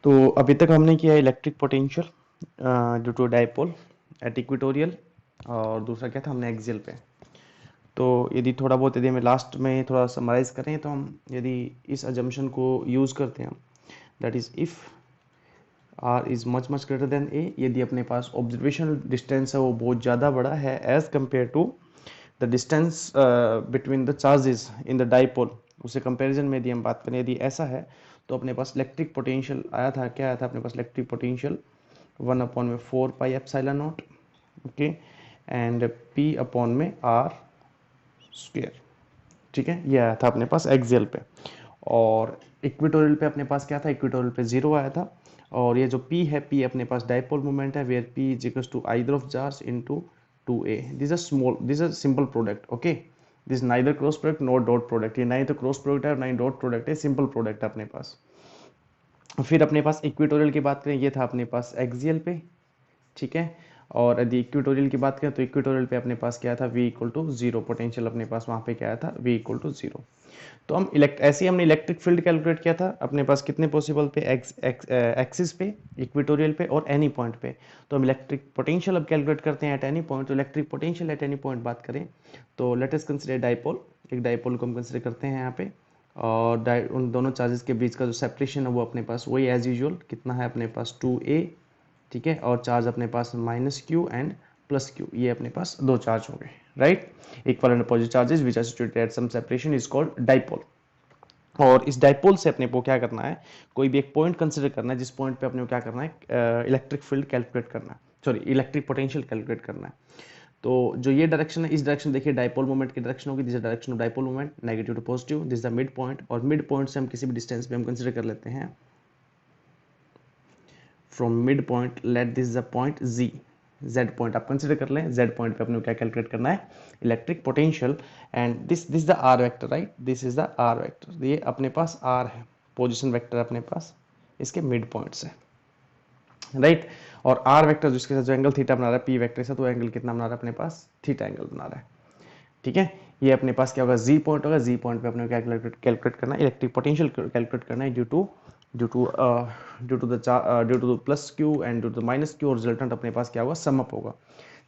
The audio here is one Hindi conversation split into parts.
तो अभी तक हमने किया electric potential due to dipole at equatorial, और दूसरा क्या था हमने एक्सियल पे। तो यदि थोड़ा बहुत यदि हमें लास्ट में थोड़ा समराइज करें तो हम यदि इस अजम्पशन को यूज़ करते हैं, that is if R is much much greater than a, यदि अपने पास ऑब्जर्वेशनल डिस्टेंस है वो बहुत ज़्यादा बड़ा है as compare to the distance between the charges in the dipole, उससे कंपैरिजन में यदि हम बात करें यदि ऐसा है तो अपने पास इलेक्ट्रिक पोटेंशियल आया था, क्या आया था अपने पास electric potential 1/4 pi epsilon naught, okay, and P upon में आर स्क्वेयर। ठीक है, ये आया था अपने पास एक्सियल पे, और इक्वेटोरियल पे अपने पास क्या था, इक्वेटोरियल पे जीरो आया था। और ये जो P है, P अपने पास डाइपोल मोमेंट है, where P is equals to either of charge into 2a। This is small, this is simple product, okay, this neither cross product not dot product, ये ना ही तो क्रॉस प्रोडक्ट है और ना ही डॉट प्रोडक्ट है, सिंपल प्रोडक्ट है अपने पास। फिर अपने पास इक्वेटोरियल की बात करें, ये था अपने पास एक्सियल पे, ठीक है। और यदि इक्वेटोरियल की बात करें तो इक्वेटोरियल पे अपने पास क्या था, v equal to zero, potential अपने पास वहाँ पे क्या आया था, v इक्वल टू जीरो। तो हम ऐसे ही हमने इलेक्ट्रिक फील्ड कैलकुलेट किया था, अपने पास कितने पॉसिबल पे, एक्सिस पे, इक्वेटोरियल पे और एनी पॉइंट पे। तो हम इलेक्ट्रिक पोटेंशियल अब कैलकुलेट करते हैं एट एनी पॉइंट। तो electric potential at any point बात करें तो लेट अस कंसीडर डाइपोल, एक डाइपोल को हम कंसीडर करते हैं यहाँ पे, और उन दोनों चार्जेस के बीच का जो सेपरेशन है वो अपने पास वही एज यूजुअल कितना है अपने पास 2a, ठीक है, और चार्ज अपने पास -q एंड +q, ये अपने पास दो चार्ज हो गए, right. Equal and opposite charges which are situated at some separation is called dipole. और इस डाइपोल से अपने को क्या करना है, कोई भी एक पॉइंट कंसिडर करना है जिस पॉइंट पे अपने को क्या करना है, इलेक्ट्रिक फील्ड कैलकुलेट करना है, सॉरी इलेक्ट्रिक पोटेंशियल कैलकुलेट करना है। तो जो ये डायरेक्शन है, इस डायरेक्शन देखिए डाइपोल मोमेंट की डायरेक्शन होगी, this is direction of dipole moment, negative to positive, this is the mid point, और मिड पॉइंट से हम किसी भी डिस्टेंस पे हम कंसिडर कर लेते हैं from mid point, late this the point z, z point आप कंसिडर कर लें, z पॉइंट पे अपने को क्या कैलकुलेट करना है, electric potential. And this the r vector, right, this is the r vector, ये अपने पास r है, पोजीशन वेक्टर अपने पास इसके मिड पॉइंट से, राइट। और r वेक्टर जिसके साथ जो एंगल थीटा बना रहा है p वेक्टर से, तो एंगल कितना बना रहा है अपने पास, थीटा एंगल बना रहा है, ठीक है। ये अपने पास क्या होगा, जी पॉइंट होगा, जी पॉइंट पे अपने को कैलकुलेट करना है, इलेक्ट्रिक पोटेंशियल कैलकुलेट करना है due to plus Q and due to minus Q, और रिजल्टेंट अपने पास क्या होगा, सम अप होगा।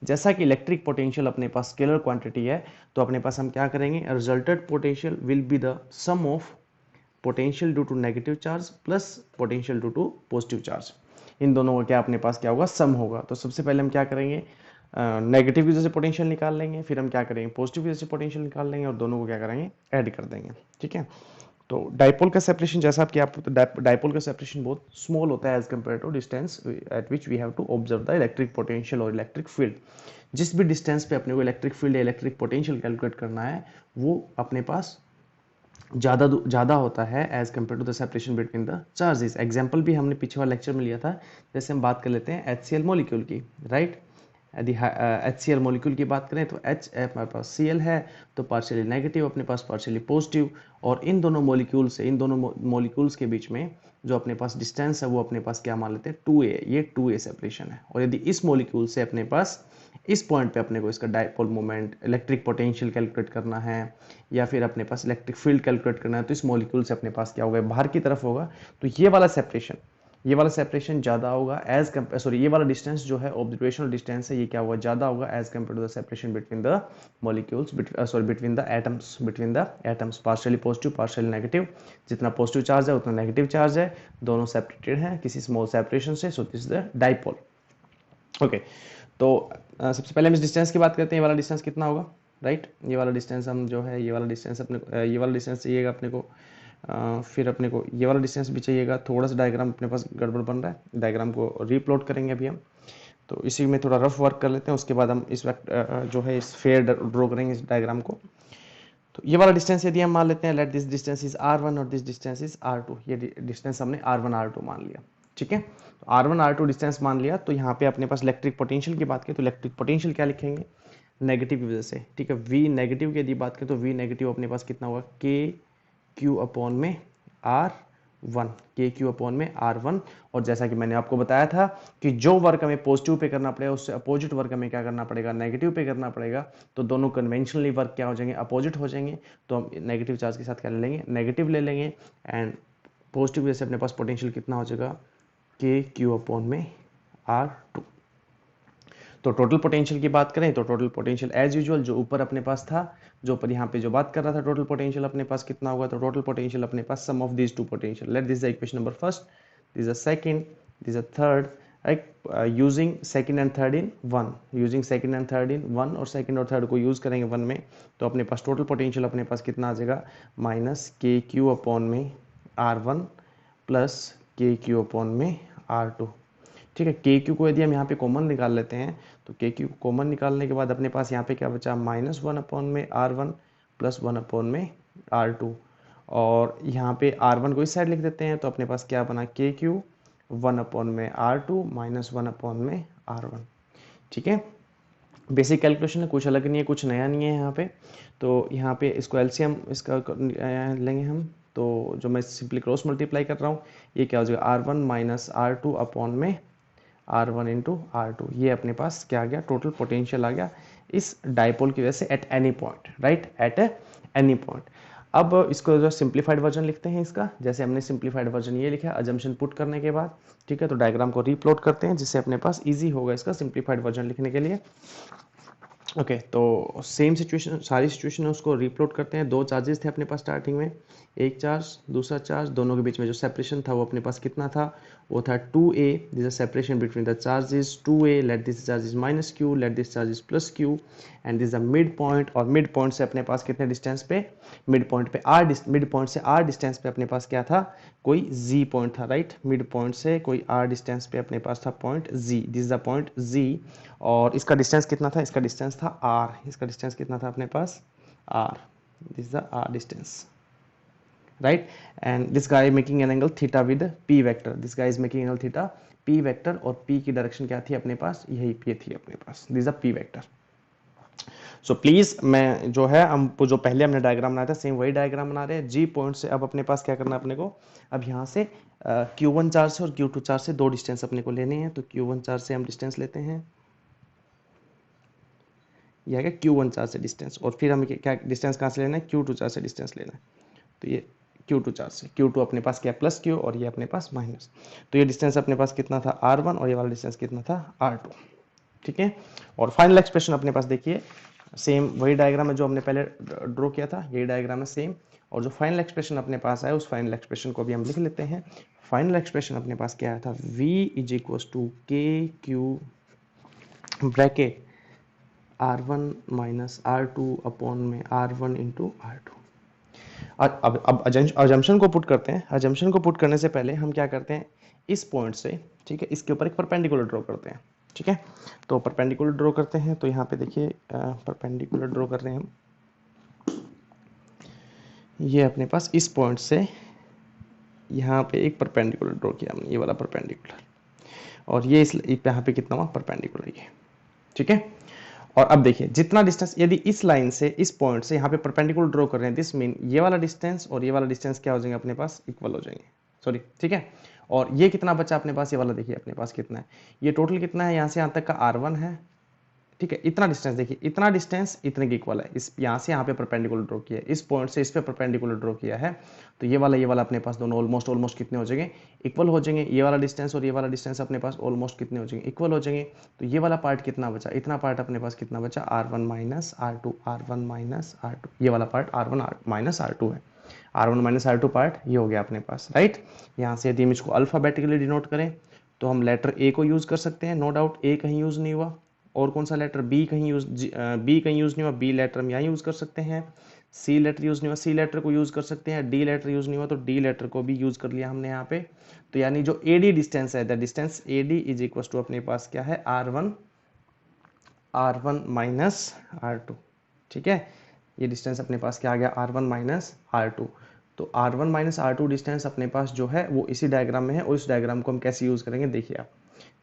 जैसा कि इलेक्ट्रिक पोटेंशियल अपने पास स्केलर क्वांटिटी है, तो अपने पास हम क्या करेंगे, resultant potential will be the sum of potential due to negative charge plus potential due to positive charge, इन दोनों का क्या अपने पास क्या होगा, सम होगा। तो सबसे पहले हम क्या करेंगे, नेगेटिव की वजह से पोटेंशियल निकाल लेंगे, फिर हम क्या करेंगे, पॉजिटिव की वजह से पोटेंशियल निकाल लेंगे, और दोनों को क्या करेंगे, ऐड कर देंगे, ठीक है। तो डाइपोल का सेपरेशन जैसा कि आप डाइपोल का सेपरेशन बहुत स्मॉल होता है as compare to distance at which we have to observe the electric potential और इलेक्ट्रिक फील्ड। जिस भी डिस्टेंस पे अपने को इलेक्ट्रिक फील्ड या इलेक्ट्रिक पोटेंशियल कैलकुलेट करना है वो अपने पास ज़्यादा होता है as compare to the separation between the charges. Example भी हमने पीछे वाले लेक्चर में लिया था, जैसे हम बात कर लेते हैं HCl मॉलिक्यूल की, राइट। यदि HCl मॉलिक्यूल की बात करें तो H हमारे पास Cl है, तो पार्शियली नेगेटिव अपने पास, पार्शियली पॉजिटिव, और इन दोनों मॉलिक्यूल से, इन दोनों मॉलिक्यूल्स के बीच में जो अपने पास डिस्टेंस है वो अपने पास क्या मान लेते हैं, 2a, ये 2a सेपरेशन है। और यदि इस मॉलिक्यूल से अपने पास इस पॉइंट पे अपने को इसका dipole moment, electric potential calculate करना है, या फिर अपने पास इलेक्ट्रिक फील्ड कैलकुलेट करना है, तो इस मॉलिक्यूल से अपने पास क्या होगा, बाहर की तरफ होगा। तो ये वाला सेपरेशन ज़्यादा होगा एज कम्पेयर, सॉरी ये वाला डिस्टेंस जो है ऑब्जर्वेशनल डिस्टेंस है, ये क्या होगा, ज़्यादा होगा as compare to the separation between the molecules, sorry between the atoms, partially positive partially negative, जितना पॉजिटिव चार्ज है उतना नेगेटिव चार्ज है, दोनों सेपरेटेड हैं किसी स्मॉल सेपरेशन से, so this is the dipole, okay. तो सबसे पहले हम इस डिस्टेंस की बात करते हैं, ये वाला डिस्टेंस कितना होगा, राइट। ये वाला डिस्टेंस हम जो है, ये वाला डिस्टेंस अपने ये वाला डिस्टेंस चाहिएगा अपने को, फिर अपने को ये वाला डिस्टेंस भी चाहिएगा। थोड़ा सा डायग्राम अपने पास गड़बड़ बन रहा है, डायग्राम को रीप्लॉट करेंगे अभी हम, तो इसी में थोड़ा रफ वर्क कर लेते हैं, उसके बाद हम इस वक्त जो है इस फेयर ड्रॉ करेंगे इस डायग्राम को। तो ये वाला डिस्टेंस यदि हम मान लेते हैं, let this distance is r1 और दिस डिस्टेंस इज r2, ये डिस्टेंस हमने r1 r2 मान लिया, ठीक है। तो r1 r2 डिस्टेंस मान लिया, तो यहाँ पे अपने पास इलेक्ट्रिक पोटेंशियल की बात करें तो इलेक्ट्रिक पोटेंशियल क्या लिखेंगे, नेगेटिव की वजह से, ठीक है। v नेगेटिव की यदि बात करें तो v नेगेटिव अपने पास कितना होगा, k q अपॉन में r1, के क्यू अपॉन में r1। और जैसा कि मैंने आपको बताया था कि जो वर्क हमें पॉजिटिव पे करना पड़ेगा उससे अपोजिट वर्क हमें क्या करना पड़ेगा, नेगेटिव पे करना पड़ेगा। तो दोनों कन्वेंशनली वर्क क्या हो जाएंगे, अपोजिट हो जाएंगे। तो हम नेगेटिव चार्ज के साथ क्या ले लेंगे, नेगेटिव ले लेंगे, एंड पॉजिटिव वजह से अपने पास पोटेंशियल कितना हो जाएगा, के क्यू अपॉन में R2। तो टोटल पोटेंशियल की बात करें तो टोटल पोटेंशियल एज यूजुअल जो ऊपर अपने पास था, जो ऊपर यहाँ पे जो बात कर रहा था टोटल पोटेंशियल अपने पास कितना होगा, तो टोटल पोटेंशियल अपने पास sum of these two potential, let this the equation number first, this the second, this the third, using second and third in one, using second and third in one, और सेकंड और थर्ड को यूज करेंगे वन में, तो अपने पास टोटल पोटेंशियल अपने पास कितना आ जाएगा, माइनस के क्यू अपॉन में R1 प्लस के क्यू अपॉन में R2। ठीक है, के क्यू को यदि हम यहाँ पे कॉमन निकाल लेते हैं तो के क्यू कॉमन निकालने के बाद अपने पास यहाँ पे क्या बचा, -1 अपॉन में R1 प्लस 1 अपॉन में R2, और यहाँ पे R1 को इस साइड लिख देते हैं तो अपने पास क्या बना, के क्यू 1 अपॉन में R2 माइनस 1 अपॉन में R1। ठीक है, बेसिक कैलकुलेशन है, कुछ अलग नहीं है, कुछ नया नहीं है यहाँ पे। तो यहाँ पे इसको एलसीएम इसका लेंगे हम, तो जो मैं सिंपली क्रॉस मल्टीप्लाई कर रहा हूँ, ये क्या हो जाएगा, R1 माइनस R2 अपॉन में R1 इंटू R2, ये अपने पास क्या आ गया, टोटल पोटेंशियल आ गया इस डाइपोल की वजह से eight any point, right, eight any point. अब इसको जो सिंप्लीफाइड वर्जन लिखते हैं इसका, जैसे हमने सिंप्लीफाइड वर्जन ये लिखा है अजम्पशन पुट करने के बाद। ठीक है, तो डायग्राम को रीप्लॉट करते हैं जिससे अपने पास इजी होगा इसका सिंप्लीफाइड वर्जन लिखने के लिए। ओके, तो सेम सिचुएशन, सारी सिचुएशन उसको रिप्लॉट करते हैं। दो चार्जेस थे अपने पास स्टार्टिंग में, एक चार्ज दूसरा चार्ज, दोनों के बीच में जो सेपरेशन था वो अपने पास कितना था, वो था 2a, this is separation between the charges 2a, let this charge is minus q, let this charge is plus q, and this the mid point, और मिड पॉइंट से अपने पास कितने डिस्टेंस पे, मिड पॉइंट पे मिड पॉइंट से r डिस्टेंस पे अपने पास क्या था, कोई z पॉइंट था, राइट, मिड पॉइंट से कोई r डिस्टेंस पे अपने पास था point z, this the point z, और इसका डिस्टेंस कितना था, इसका डिस्टेंस था r, इसका डिस्टेंस कितना था अपने पास r, this the r distance, right, and this guy making an angle theta with p vector, this guy is making angle theta p vector, और p की डायरेक्शन क्या थी अपने पास, यही p थी अपने पास, this the p vector। So please मैं जो है हम जो पहले हमने डायग्राम बनाया था सेम वही डायग्राम बना रहे हैं। जी पॉइंट से अब अपने पास क्या करना है अपने को, अब यहाँ से Q1 चार्ज से और Q2 चार्ज से दो डिस्टेंस अपने को लेने हैं, तो Q1 चार्ज से हम डिस्टेंस लेते हैं, यह है Q1 चार्ज से डिस्टेंस, और फिर हमें क्या डिस्टेंस कहाँ से लेना है, Q2 चार्ज से डिस्टेंस लेना है, तो ये Q2 चार्ज से, Q2 अपने पास क्या प्लस Q और ये अपने पास माइनस, तो ये डिस्टेंस अपने पास कितना था R1 और ये वाला डिस्टेंस कितना था R2। ठीक है, और फाइनल एक्सप्रेशन अपने पास देखिए सेम वही डायग्राम है जो हमने पहले ड्रॉ किया था, यही डायग्राम है सेम, और जो फाइनल एक्सप्रेशन अपने पास आया उस फाइनल एक्सप्रेशन को भी हम लिख लेते हैं। फाइनल एक्सप्रेशन अपने पास क्या आया था, V इज इक्वल टू के Q bracket R1 minus R2 upon में R1 इंटू R2। अब अजम्पशन को पुट करते हैं। अजम्पशन को पुट करने से पहले हम क्या करते हैं, इस पॉइंट से, ठीक है, इसके ऊपर एक परपेंडिकुलर ड्रॉ करते हैं। ठीक है, तो परपेंडिकुलर ड्रॉ करते हैं, तो यहाँ पे देखिए परपेंडिकुलर ड्रॉ कर रहे हैं हम, ये अपने पास इस पॉइंट से यहाँ पे एक परपेंडिकुलर ड्रॉ किया हमने, ये वाला परपेंडिकुलर, और ये इस यहाँ पे कितना हुआ परपेंडिकुलर ये। ठीक है, और अब देखिए जितना डिस्टेंस, यदि इस लाइन से इस पॉइंट से यहाँ पे परपेंडिकुलर ड्रॉ कर रहे हैं, दिस मीन ये वाला डिस्टेंस और ये वाला डिस्टेंस क्या हो जाएंगे अपने पास, इक्वल हो जाएंगे, सॉरी, ठीक है। और ये कितना बचा अपने पास, ये वाला देखिए अपने पास कितना है, ये टोटल कितना है, यहाँ से यहाँ तक का R1 है, ठीक है, इतना डिस्टेंस देखिए, इतना डिस्टेंस इतने के इक्वल है, इस यहाँ से यहाँ पे परपेंडिकुलर ड्रॉ किया है, इस पॉइंट से इस पे परपेंडिकुलर ड्रॉ किया है, तो ये वाला अपने पास दोनों ऑलमोस्ट कितने हो जाएंगे, इक्वल हो जाएंगे। ये वाला डिस्टेंस और ये वाला डिस्टेंस अपने पास ऑलमोस्ट कितने हो जाएंगे, इक्वल हो जाएंगे। तो ये वाला पार्ट कितना बचा, इतना पार्ट अपने पास कितना बचा, R1 minus R2, R1 minus R2, ये वाला पार्ट R1 माइनस R2 है, R1 माइनस R2 पार्ट ये हो गया अपने पास, राइट। यहाँ से यदि हम इसको अल्फाबेटिकली डिनोट करें तो हम लेटर A को यूज कर सकते हैं, नो डाउट A कहीं यूज नहीं हुआ, और कौन सा लेटर बी कहीं यूज नहीं हुआ, बी लेटर हम यहाँ यूज कर सकते हैं, सी लेटर यूज नहीं हुआ, सी लेटर को यूज कर सकते हैं, डी लेटर यूज नहीं हुआ तो डी लेटर को भी यूज कर लिया हमने यहाँ पे। तो यानी जो एडी डिस्टेंस है, the distance AD is equal to अपने पास क्या है, R1 माइनस R2। ठीक है, ये डिस्टेंस अपने पास क्या आ गया, R1 माइनस R2। तो R1 माइनस R2 डिस्टेंस अपने पास जो है वो इसी डायग्राम में है, और इस डायग्राम को हम कैसे यूज करेंगे देखिए आप।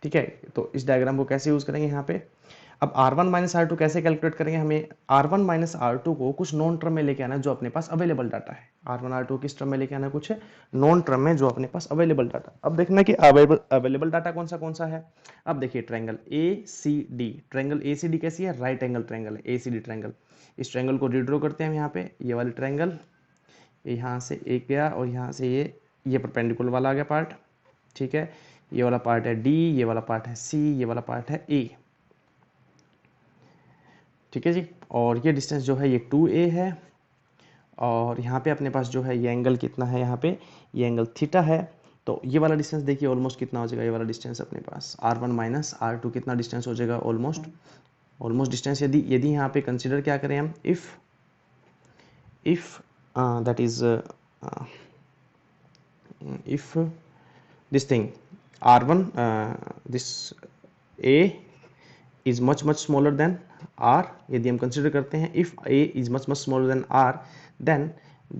ठीक है, तो इस डायग्राम को कैसे यूज करेंगे यहाँ पे, अब R1 माइनस R2 कैसे कैलकुलेट करेंगे, हमें R1 माइनस R2 को कुछ नॉन टर्म में लेके आना है जो अपने पास अवेलेबल डाटा है। R1 R2 किस टर्म में लेके आना है, कुछ नॉन टर्म में जो अपने पास अवेलेबल डाटा। अब देखना कि अवेलेबल डाटा कौन सा है। अब देखिए ट्रायंगल ACD, ट्रायंगल ACD कैसी है, राइट एंगल ट्रायंगल है ACD ट्रायंगल। इस ट्रायंगल को रीड्रॉ करते हैं हम यहाँ पे, ये वाले ट्रायंगल, यहाँ से एक गया और यहाँ से ये परपेंडिकुलर वाला आ गया पार्ट, ठीक है, ये वाला पार्ट है डी, ये वाला पार्ट है सी, ये वाला पार्ट है ए। ठीक है जी, और ये डिस्टेंस जो है ये 2a है, और यहाँ पे अपने पास जो है ये एंगल कितना है, यहाँ पे ये एंगल थीटा है। तो ये वाला डिस्टेंस देखिए ऑलमोस्ट कितना हो जाएगा, ये वाला डिस्टेंस अपने पास r1 माइनस r2 कितना डिस्टेंस हो जाएगा, ऑलमोस्ट डिस्टेंस। यदि यहाँ पे कंसिडर क्या करें हम, if that is if this thing r1 this a is much smaller than r, यदि हम कंसिडर करते हैं if a is much smaller than r, then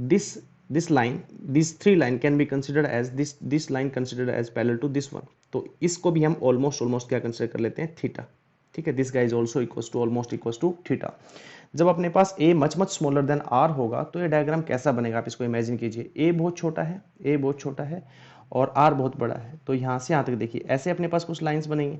this line, these three line can be considered as this line considered as parallel to this one। तो इसको भी हम ऑलमोस्ट क्या कंसिडर कर लेते हैं, थीटा। ठीक है, this guys is also equals to almost equals to theta. जब अपने पास a much smaller than r होगा तो ये डायग्राम कैसा बनेगा, आप इसको इमेजिन कीजिए। a बहुत छोटा है और r बहुत बड़ा है। तो यहाँ से यहाँ तक देखिए ऐसे अपने पास कुछ लाइंस बनेंगी,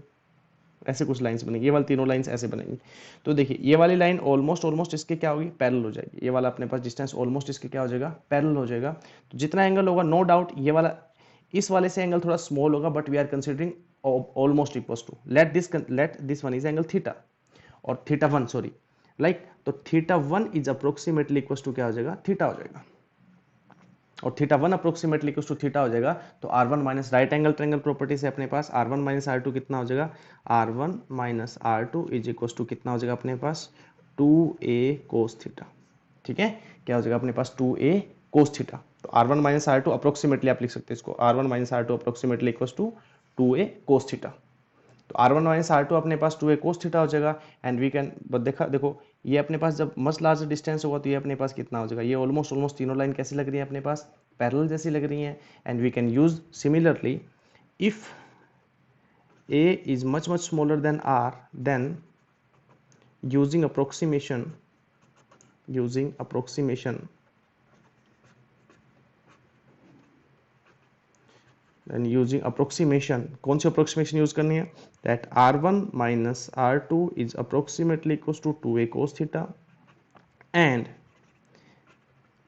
ऐसे कुछ लाइंस बनेंगी, ये वाली तीनों लाइंस ऐसे बनेंगी। तो देखिए ये वाली लाइन ऑलमोस्ट इसके क्या होगी, पैरेलल हो जाएगी। ये वाला अपने पास डिस्टेंस ऑलमोस्ट इसके क्या हो जाएगा, पैरेलल हो जाएगा। तो जितना एंगल होगा नो डाउट ये वाला इस वाले से एंगल थोड़ा स्मॉल होगा, but we are considering almost equals to, let this one is angle theta और थीटा 1 सॉरी लाइक, तो theta 1 is approximately equals to क्या हो जाएगा, थीटा हो जाएगा। और theta 1 approximately equals to theta हो जाएगा। तो r1 minus right angle triangle property से अपने पास r1 माइनस r2 कितना हो जाएगा, r1 minus r2 is equals to कितना हो जाएगा अपने पास, 2a cos थीटा। ठीक है, क्या हो जाएगा अपने पास, 2a cos थीटा। तो r1 माइनस r2 अप्रोक्सीमेटली आप लिख सकते हैं इसको, r1 minus r2 approximately equals to 2a cos theta. तो r1 माइनस r2 अपने पास 2a cos थीटा हो जाएगा। एंड वी कैन देखो ये अपने पास जब मच लार्जर डिस्टेंस होगा तो ये अपने पास कितना हो जाएगा, ये ऑलमोस्ट तीनों लाइन कैसी लग रही है अपने पास, पैरेलल जैसी लग रही हैं। And we can use similarly if a is much smaller than r, then using approximation कौन सी अप्रोक्सीमेशन यूज करनी है, that r1 minus r2 is approximately equals to 2a cos theta and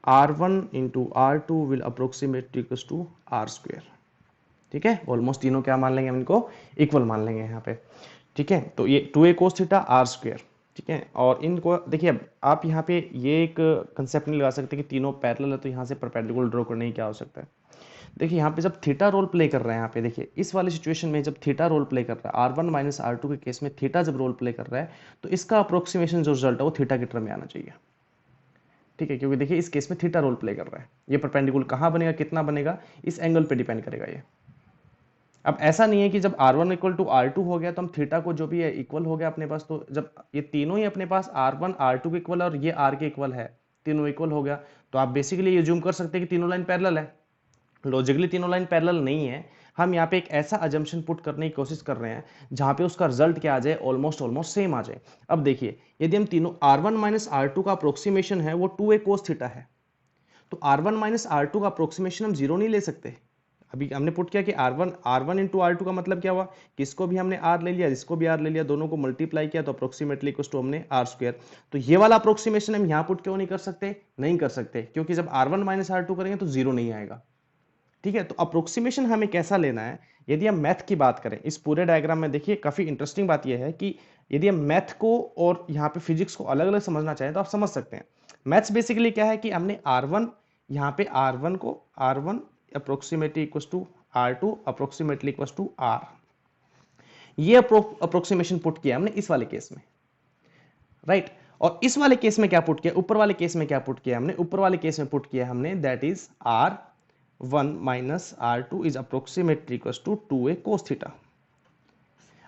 r1 into r2 will approximately equals to r square. ठीक है, ऑलमोस्ट तीनों क्या मान लेंगे हम इनको, इक्वल मान लेंगे यहाँ पे। ठीक है, तो ये 2a cos theta r square. ठीक है, और इनको देखिए अब आप यहाँ पे ये एक कंसेप्ट नहीं लगा सकते कि तीनों पैरेलल है तो यहाँ से परपेंडिकुलर ड्रॉ करने की क्या हो सकता है। देखिए यहाँ पे जब थीटा रोल प्ले कर रहा है, यहाँ पे देखिए इस वाली सिचुएशन में जब थीटा रोल प्ले कर रहा है, r1 माइनस r2 के केस में थीटा जब रोल प्ले कर रहा है तो इसका अप्रोक्सीमेशन जो रिजल्ट है वो थीटा की टर्म में आना चाहिए। ठीक है, क्योंकि देखिए इस केस में थीटा रोल प्ले कर रहा है, ये परपेंडिकुलर कहाँ बनेगा, कितना बनेगा, इस एंगल पे डिपेंड करेगा ये। अब ऐसा नहीं है कि जब r1 इक्वल टू r2 हो गया तो हम थीटा को जो भी है इक्वल हो गया अपने पास, तो जब ये तीनों ही अपने पास r1 r2 के इक्वल है और ये r के इक्वल है, तीनों इक्वल हो गया, तो आप बेसिकली ये ज्यूम कर सकते हैं कि तीनों लाइन पैरेलल है। लॉजिकली तीनों लाइन पैरेलल नहीं है, हम यहाँ पे एक ऐसा अजम्पशन पुट करने की कोशिश कर रहे हैं जहाँ पे उसका रिजल्ट क्या आ जाए, ऑलमोस्ट सेम आ जाए। अब देखिए यदि हम तीनों r1 माइनस r2 का अप्रोक्सीमेशन है वो 2a cos थीटा है, तो r1 माइनस r2 का अप्रोक्सीमेशन हम जीरो नहीं ले सकते। अभी हमने पुट किया कि r1 इंटू r2 का मतलब क्या हुआ कि इसको भी हमने r ले लिया, इसको भी r ले लिया, दोनों को मल्टीप्लाई किया तो अप्रोक्सीमेटली इक्वल टू हमने r स्क्वायर। तो ये वाला अप्रोक्सीमेशन हम यहाँ पुट क्यों नहीं कर सकते, नहीं कर सकते क्योंकि जब r1 माइनस r2 करेंगे तो जीरो नहीं आएगा। ठीक है, तो अप्रोक्सीमेशन हमें कैसा लेना है, यदि हम मैथ की बात करें इस पूरे डायग्राम में, देखिए काफी इंटरेस्टिंग बात यह है कि यदि हम मैथ को और यहाँ पे फिजिक्स को अलग अलग समझना चाहें तो आप समझ सकते हैं। मैथ्स बेसिकली क्या है कि हमने r1 यहाँ पे r1 को r1 approximately equals to r2 approximately equals to r, ये अप्रोक्सीमेशन पुट किया हमने इस वाले केस में, राइट। और इस वाले केस में क्या पुट किया, ऊपर वाले केस में क्या पुट किया हमने, ऊपर वाले केस में पुट किया हमने that is r1 minus r2 is approximately equals to 2a cos theta.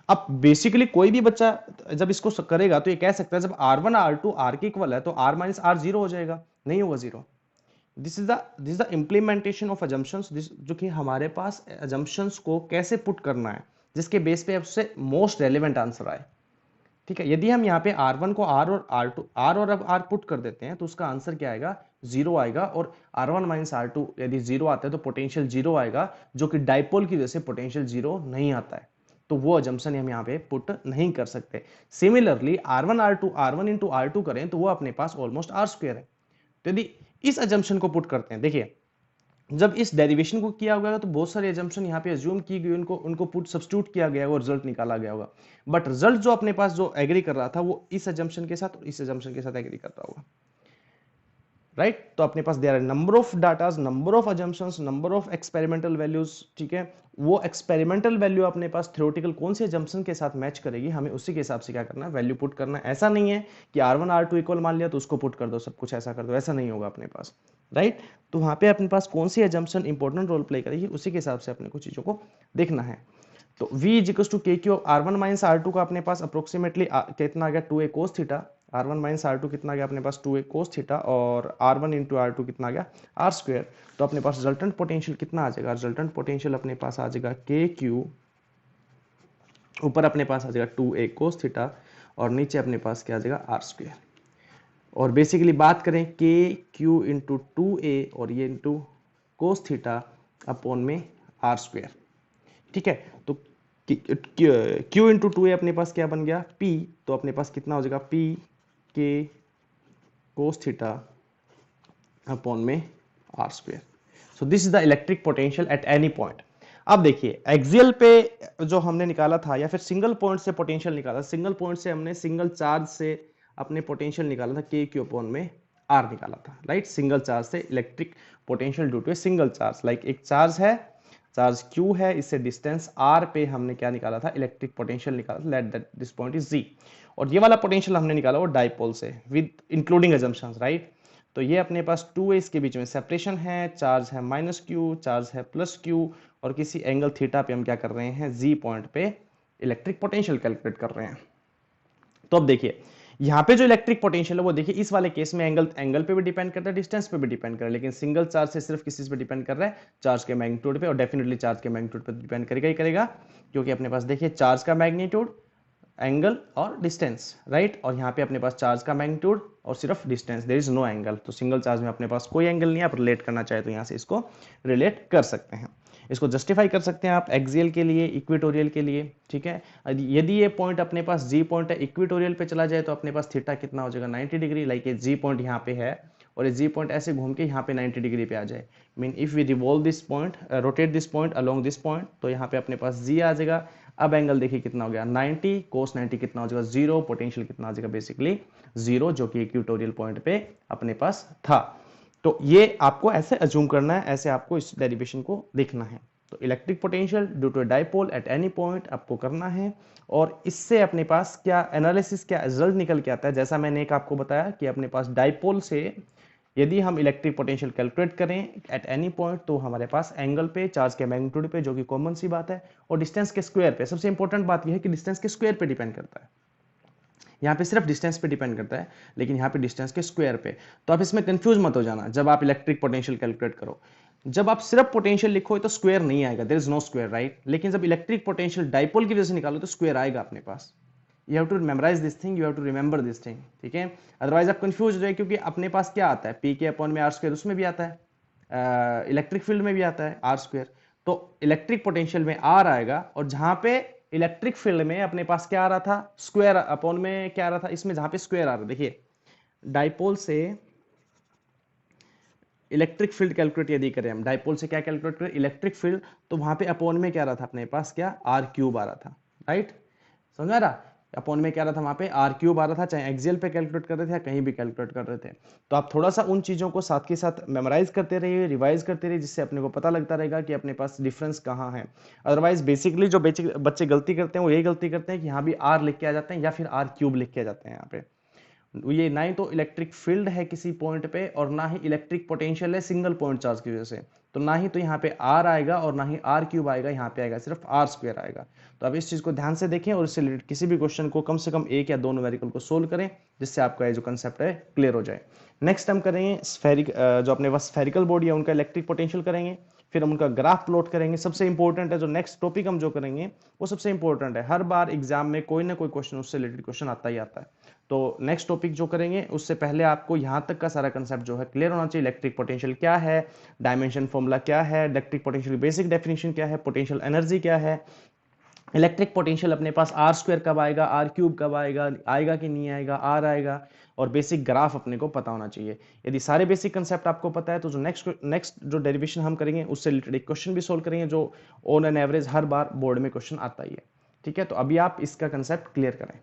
अब बेसिकली कोई भी बच्चा जब इसको करेगा तो ये कह सकता है जब r1 r2 r के इक्वल है तो r माइनस r जीरो हो जाएगा, नहीं होगा zero. This is the implementation of assumptions, जो कि हमारे पास अजम्पशंस को कैसे पुट करना है जिसके बेस पे उससे मोस्ट रेलेवेंट आंसर आए। ठीक है, यदि हम यहाँ पे r1 को r और r और अब r पुट कर देते हैं तो उसका आंसर क्या आएगा, जीरो आएगा। और r1 माइनस r2 यदि जीरो आता है तो पोटेंशियल जीरो आएगा, जो कि डाइपोल की वजह से पोटेंशियल जीरो नहीं आता है, तो वो अजम्पशन हम यहाँ पे पुट नहीं कर सकते। सिमिलरली r1 इंटू r2 करें तो वो अपने पास ऑलमोस्ट r स्क्वायर है। तो यदि इस अजम्पशन को पुट करते हैं, देखिए जब इस डेरिवेशन को किया गया तो बहुत सारे एजम्पशन यहाँ पे अज्यूम की गई, उनको उनको पुट सब्स्टिट्यूट किया गया और रिजल्ट निकाला गया होगा, बट रिजल्ट जो अपने पास जो एग्री कर रहा था वो इस एजम्पशन के साथ और इस एजम्पशन के साथ एग्री कर रहा होगा, राइट। तो अपने पास there are number of datas, number of assumptions, number of experimental values, ठीक है। वो एक्सपेरिमेंटल वैल्यू अपने पास थ्योरेटिकल कौन से अजम्पशन के साथ मैच करेगी, हमें उसी के हिसाब से क्या करना है, वैल्यू पुट करना है। ऐसा नहीं है कि R1 R2 इक्वल मान लिया तो उसको पुट कर दो, सब कुछ ऐसा कर दो, ऐसा नहीं होगा अपने पास, राइट। तो वहां पे अपने पास कौन सी अजम्पशन इंपॉर्टेंट रोल प्ले करेगी, उसी के हिसाब से अपने को चीजों को देखना है। तो V is equal to KQ R1 minus R2 का अपने पास अप्रोक्सीमेटली कितना आ गया 2a cos theta, R1 minus R2 कितना आ गया अपने पास 2a cos थीटा, और R1 इंटू R2 कितना आ गया R स्क्वायर। तो अपने पास रिजल्टेंट पोटेंशियल कितना आ जाएगा, रिजल्टेंट पोटेंशियल अपने पास आ जाएगा KQ, ऊपर अपने पास आ जाएगा 2a cos थीटा और नीचे अपने पास क्या आ जाएगा R स्क्वायर। और बेसिकली बात करें KQ इंटू 2a और ये इंटू cos थीटा अपॉन में R स्क्वायर, ठीक है। तो Q इंटू 2a अपने पास क्या बन गया P, तो अपने पास कितना हो जाएगा P के कोस थीटा अपॉन में R square. So this is the electric potential at any point. अब देखिए एक्सियल पे जो हमने निकाला था या फिर सिंगल पॉइंट से पोटेंशियल निकाला, सिंगल पॉइंट से हमने सिंगल चार्ज से अपने पोटेंशियल निकाला था KQ अपॉन में R निकाला था, राइट। सिंगल चार्ज से electric potential due to a single charge, like एक चार्ज है, चार्ज Q है, इससे डिस्टेंस R पे हमने क्या निकाला था, इलेक्ट्रिक पोटेंशियल निकाला था, let that this point is Z। और ये वाला पोटेंशियल हमने निकाला वो डाइपोल से विद इंक्लूडिंग अजम्पशंस, राइट। तो ये अपने पास 2 है, इसके बीच में सेपरेशन है, चार्ज है -Q, चार्ज है +Q, और किसी एंगल थीटा पे हम क्या कर रहे हैं, Z पॉइंट पे इलेक्ट्रिक पोटेंशियल कैलकुलेट कर रहे हैं। तो अब देखिए यहाँ पे जो इलेक्ट्रिक पोटेंशियल है वो देखिए इस वाले केस में एंगल पे भी डिपेंड करता है, डिस्टेंस पे भी डिपेंड कर रहा है, लेकिन सिंगल चार्ज से सिर्फ किसी पे डिपेंड कर रहा है, चार्ज के मैग्नीट्यूड पे, और डेफिनेटली चार्ज के मैग्नीट्यूड पे डिपेंड करेगा ही करेगा, क्योंकि अपने पास देखिए चार्ज का मैग्नीट्यूड, एंगल और डिस्टेंस, राइट। और यहाँ पे अपने पास चार्ज का मैग्नीट्यूड और सिर्फ distance, there is no angle. तो सिंगल चार्ज में अपने पास कोई एंगल नहीं है, आप रिलेट करना चाहे तो यहाँ से इसको रिलेट कर सकते हैं, इसको जस्टिफाई कर सकते हैं आप एक्सियल के लिए, इक्वेटोरियल के लिए, ठीक है। यदि ये पॉइंट अपने पास जी पॉइंट है, इक्वेटोरियल पे चला जाए तो अपने पास थीटा कितना हो जाएगा 90 डिग्री, लाइक ये जी पॉइंट यहाँ पे है और ये जी पॉइंट ऐसे घूम के यहाँ पे 90 डिग्री पे आ जाए, mean if we revolve this point, rotate this point along this point, तो यहाँ पे अपने पास जी आ जाएगा। अब एंगल देखिए कितना हो गया 90, cos 90 कितना हो जाएगा 0, पोटेंशियल कितना आ जाएगा बेसिकली 0, जो कि इक्वेटोरियल पॉइंट पे अपने पास था। तो ये आपको ऐसे अज्यूम करना है, ऐसे आपको इस डेरिवेशन को देखना है। तो electric potential due to dipole at any point आपको करना है, और इससे अपने पास क्या एनालिसिस, क्या रिजल्ट निकल के आता है, जैसा मैंने एक आपको बताया कि अपने पास डाइपोल से यदि हम इलेक्ट्रिक पोटेंशियल कैलकुलेट करें एट एनी पॉइंट, तो हमारे पास एंगल पे, चार्ज के मैग्नीट्यूड पे, जो कि कॉमन सी बात है, और डिस्टेंस के स्क्वायर पे। सबसे इंपॉर्टेंट बात यह है कि डिस्टेंस के स्क्वायर पे डिपेंड करता है, यहाँ पे सिर्फ डिस्टेंस पे डिपेंड करता है, लेकिन यहाँ पे डिस्टेंस के स्क्वायर पे। तो आप इसमें कंफ्यूज मत हो जाना जब आप इलेक्ट्रिक पोटेंशियल कैलकुलेट करो। जब आप सिर्फ पोटेंशियल लिखो तो स्क्वायर नहीं आएगा, there is no square, right. लेकिन जब इलेक्ट्रिक पोटेंशियल डाइपोल की वजह से निकालो तो स्क्वायर आएगा अपने पास। You have to memorise this thing, you have to remember this thing, ठीक है। अदरवाइज आप कंफ्यूज हो जाए, क्योंकि अपने पास क्या आता है, पी के अपॉन में आर स्क्वायर, उसमें भी आता है, इलेक्ट्रिक फील्ड में भी आता है आर स्क्वायर। तो इलेक्ट्रिक पोटेंशियल में आर आएगा, और जहां पे इलेक्ट्रिक फील्ड में अपने पास क्या आ रहा था, स्क्वायर अपॉन में क्या आ रहा था, इसमें जहां पे स्क्वायर आ रहा है, देखिए डाइपोल से इलेक्ट्रिक फील्ड कैलकुलेट यदि करें हम, डाइपोल से क्या कैलकुलेट करें, इलेक्ट्रिक फील्ड, तो वहां पे अपॉन में क्या आ रहा था अपने पास, क्या आर क्यूब आ रहा था, राइट। समझ आ रहा, अपॉन में क्या रहा था वहां पे आर क्यूब आ रहा था, चाहे एक्सियल पे कैलकुलेट कर रहे थे या कहीं भी कैलकुलेट कर रहे थे। तो आप थोड़ा सा उन चीजों को साथ के साथ मेमोराइज करते रहिए, रिवाइज करते रहिए, जिससे अपने को पता लगता रहेगा कि अपने पास डिफरेंस कहाँ है। अदरवाइज बेसिकली जो बच्चे गलती करते हैं वो यही गलती करते हैं कि यहाँ भी आर लिख के आ जाते हैं या फिर आर क्यूब लिख के आ जाते हैं यहाँ पे। ये ना ही तो इलेक्ट्रिक फील्ड है किसी पॉइंट पे, और ना ही इलेक्ट्रिक पोटेंशियल है सिंगल पॉइंट चार्ज की वजह से, तो ना ही तो यहाँ पे आर आएगा और ना ही आर क्यूब आएगा, यहाँ पे आएगा सिर्फ आर स्क्वायर आएगा। तो अब इस चीज को ध्यान से देखें और इससे रिलेटेड किसी भी क्वेश्चन को कम से कम एक या दो न्यूमेरिकल को सोल्व करें, जिससे आपका ये जो कंसेप्ट है क्लियर हो जाए। नेक्स्ट हम करेंगे स्फेरिक, जो अपने पास स्फेरिकल बॉडी है उनका इलेक्ट्रिक पोटेंशियल करेंगे, फिर हम उनका ग्राफ प्लॉट करेंगे। सबसे इंपॉर्टेंट है जो नेक्स्ट टॉपिक हम जो करेंगे वो सबसे इंपॉर्टेंट है, हर बार एग्जाम में कोई ना कोई क्वेश्चन उससे रिलेटेड क्वेश्चन आता ही आता है। तो नेक्स्ट टॉपिक जो करेंगे उससे पहले आपको यहाँ तक का सारा कंसेप्ट जो है क्लियर होना चाहिए। इलेक्ट्रिक पोटेंशियल क्या है, डायमेंशन फॉर्मूला क्या है, इलेक्ट्रिक पोटेंशियल की बेसिक डेफिनेशन क्या है, पोटेंशियल एनर्जी क्या है, इलेक्ट्रिक पोटेंशियल अपने पास आर स्क्वायर कब आएगा, आर क्यूब कब आएगा, आएगा कि नहीं आएगा, आर आएगा, और बेसिक ग्राफ अपने को पता होना चाहिए। यदि सारे बेसिक कंसेप्ट आपको पता है तो जो नेक्स्ट जो डेरिवेशन हम करेंगे उससे रिलेटेड एक क्वेश्चन भी सोल्व करेंगे जो on an average her bar board में क्वेश्चन आता ही है। ठीक है, तो अभी आप इसका कंसेप्ट क्लियर करें।